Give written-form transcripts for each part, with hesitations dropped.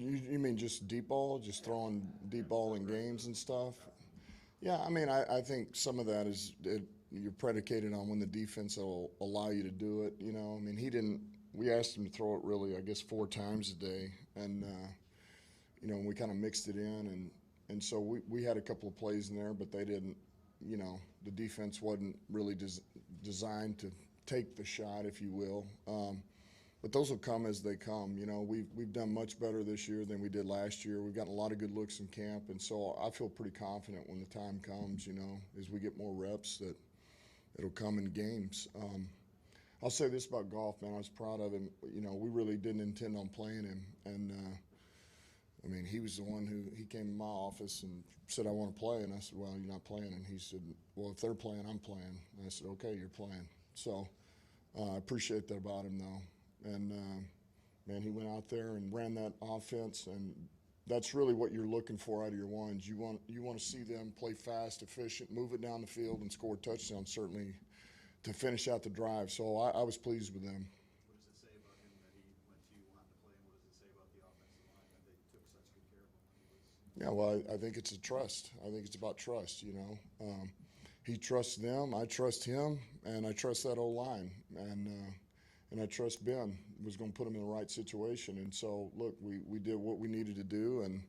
You mean just deep ball, just throwing deep ball in games and stuff? Yeah, I mean, I think some of that is you're predicated on when the defense will allow you to do it. I mean, he didn't. We asked him to throw it really, I guess, 4 times a day, and we kind of mixed it in, and so we had a couple of plays in there, but they didn't. The defense wasn't really designed to take the shot, if you will. But those will come as they come. We've done much better this year than we did last year. We've gotten a lot of good looks in camp, and so I feel pretty confident when the time comes. As we get more reps, that it'll come in games. I'll say this about Golf, man. I was proud of him. We really didn't intend on playing him, and I mean, he was the one he came to my office and said, "I want to play," and I said, "Well, you're not playing," and he said, "Well, if they're playing, I'm playing." And I said, "Okay, you're playing." So I appreciate that about him, though. And, man, he went out there and ran that offense, and that's really what you're looking for out of your ones. You want to see them play fast, efficient, move it down the field, and score touchdowns, certainly, to finish out the drive. So I was pleased with them. What does it say about him that he went to you wanting to play, and what does it say about the offensive line that they took such good care of him when he was? Yeah, well, I think it's a trust. I think it's about trust, He trusts them, I trust him, and I trust that O-line. And I trust Ben was going to put him in the right situation. And so, look, we did what we needed to do. And,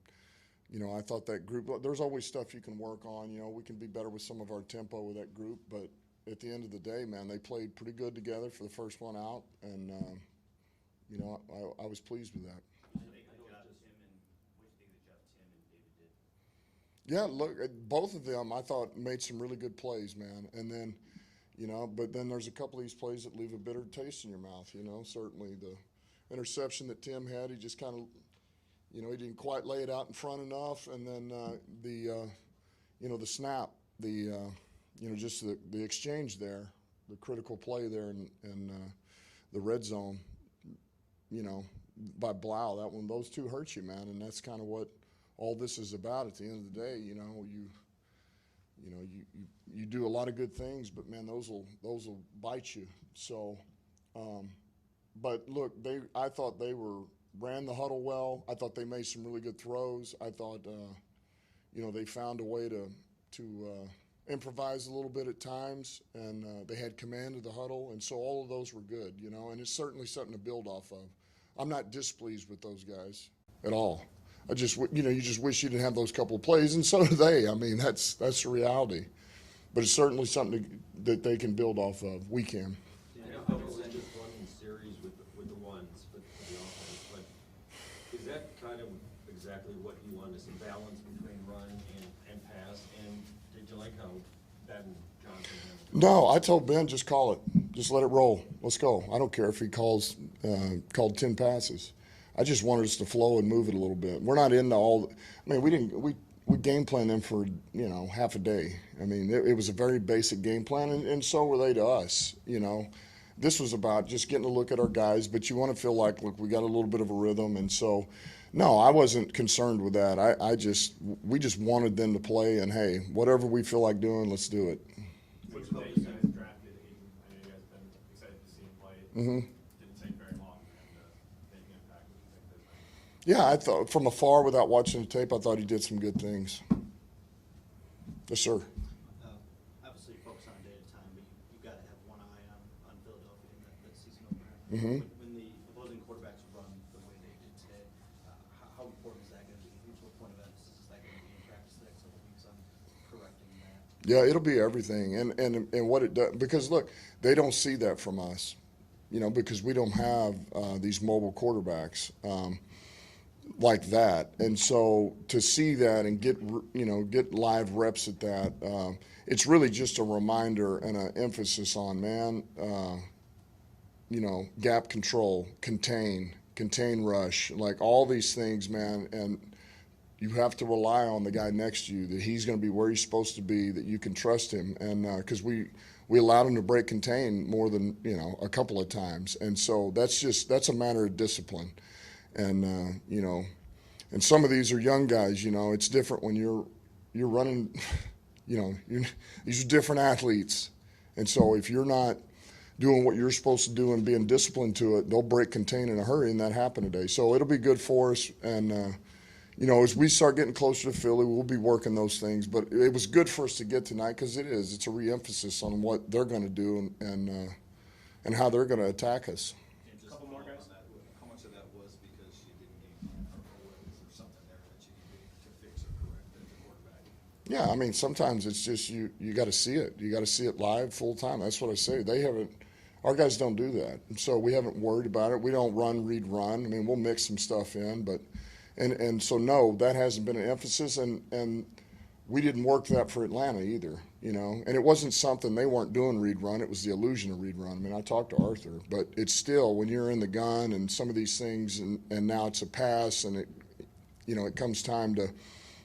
I thought that group, there's always stuff you can work on. We can be better with some of our tempo with that group. But at the end of the day, man, they played pretty good together for the first one out. And, I was pleased with that. Yeah, look, both of them I thought made some really good plays, man. And then, but then there's a couple of these plays that leave a bitter taste in your mouth, Certainly the interception that Tim had, he just kind of, he didn't quite lay it out in front enough. And then the snap, just the exchange there, the critical play there in the red zone, by Blau, that one, those two hurt you, man. And that's kind of what all this is about at the end of the day. You do a lot of good things, but man, those will bite you. So, but look, I thought they ran the huddle well. I thought they made some really good throws. I thought, they found a way to improvise a little bit at times, and they had command of the huddle, and so all of those were good, and it's certainly something to build off of. I'm not displeased with those guys at all. I just, you just wish you didn't have those couple of plays, and so do they. I mean, that's the reality. But it's certainly something that they can build off of. We can. Yeah, I know obviously just running series with the ones, but for the offense. But is that kind of exactly what you want to see, balance between run and pass? And did you like how Ben Johnson handled it? No, I told Ben, just call it. Just let it roll. Let's go. I don't care if he called 10 passes. I just wanted us to flow and move it a little bit. We're not into all. I mean, we game planned them for half a day. I mean, it was a very basic game plan, and so were they to us. This was about just getting a look at our guys, but you want to feel like, look, we got a little bit of a rhythm, and so no, I wasn't concerned with that. We just wanted them to play, and hey, whatever we feel like doing, let's do it. Which day you guys drafted Aiden? I know you guys have been excited to see him play. Mm-hmm. Didn't take very long and making impact. What do you think this night? Yeah, I thought from afar, without watching the tape, I thought he did some good things. Yes, sir. Obviously, you focus on a day at a time, but you've got to have one eye on Philadelphia in that season opener. Mm-hmm. When the opposing quarterbacks run the way they did today, how important is that going to be? What point of emphasis is that going to be in practice the next couple of weeks on correcting that? Yeah, it'll be everything, and what it does, because look, they don't see that from us, because we don't have these mobile quarterbacks like that, and so to see that and get live reps at that, it's really just a reminder and an emphasis on gap control, contain rush, like all these things, man, and you have to rely on the guy next to you, that he's going to be where he's supposed to be, that you can trust him. And because we allowed him to break contain more than, a couple of times. And so that's a matter of discipline. And, and some of these are young guys, it's different when you're running, these are different athletes. And so if you're not doing what you're supposed to do and being disciplined to it, they'll break contain in a hurry, and that happened today. So it'll be good for us. And, as we start getting closer to Philly, we'll be working those things. But it was good for us to get tonight because it's a re-emphasis on what they're going to do and how they're going to attack us. And just Couple more follow guys. on that, how much of that was because you didn't game plan, or was there something there that you needed to fix or correct as a quarterback? Yeah, I mean, sometimes it's just you got to see it. You got to see it live, full time. That's what I say. Our guys don't do that. And so we haven't worried about it. We don't read, run. I mean, we'll mix some stuff in, but and so no, that hasn't been an emphasis, and we didn't work that for Atlanta either, And it wasn't something they weren't doing read, run. It was the illusion of read, run. I mean, I talked to Arthur, but it's still when you're in the gun and some of these things, and now it's a pass, and it comes time to.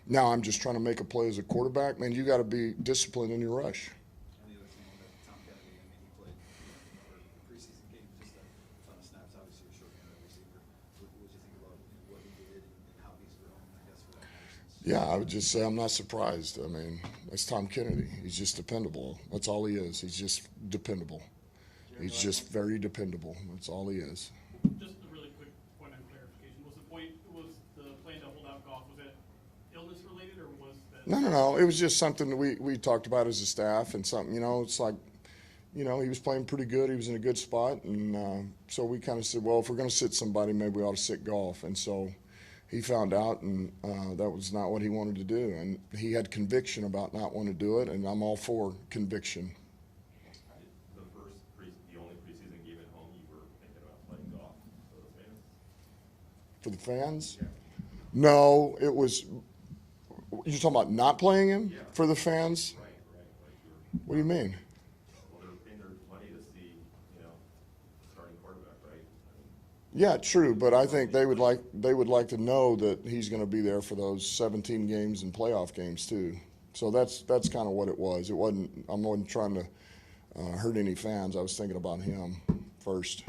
Now I'm just trying to make a play as a quarterback. Man, you got to be disciplined in your rush. And the other thing that Tom Kennedy, he played preseason game, just a ton of snaps, obviously a short-handed receiver. What did you think about what he did and how he's grown, I guess, for that matter? Yeah, I would just say I'm not surprised. I mean, that's Tom Kennedy. He's just dependable. That's all he is. He's just dependable. He's just very dependable. That's all he is. Just a really quick point of clarification. Was the plan to hold out Goff, was it illness related, or was that? No. It was just something that we talked about as a staff, and something, it's like, he was playing pretty good. He was in a good spot. And so we kind of said, well, if we're going to sit somebody, maybe we ought to sit Goff. And so he found out, and that was not what he wanted to do. And he had conviction about not wanting to do it, and I'm all for conviction. The only preseason game at home, you were thinking about playing golf for the fans? For the fans? Yeah. No, it was. You're talking about not playing him Yeah. for the fans? Right. Like What do you mean? well, they're paying their money to see, starting quarterback, right? Yeah, true, but I think they would like to know that he's going to be there for those 17 games and playoff games too. So that's kind of what it was. I wasn't trying to hurt any fans. I was thinking about him first.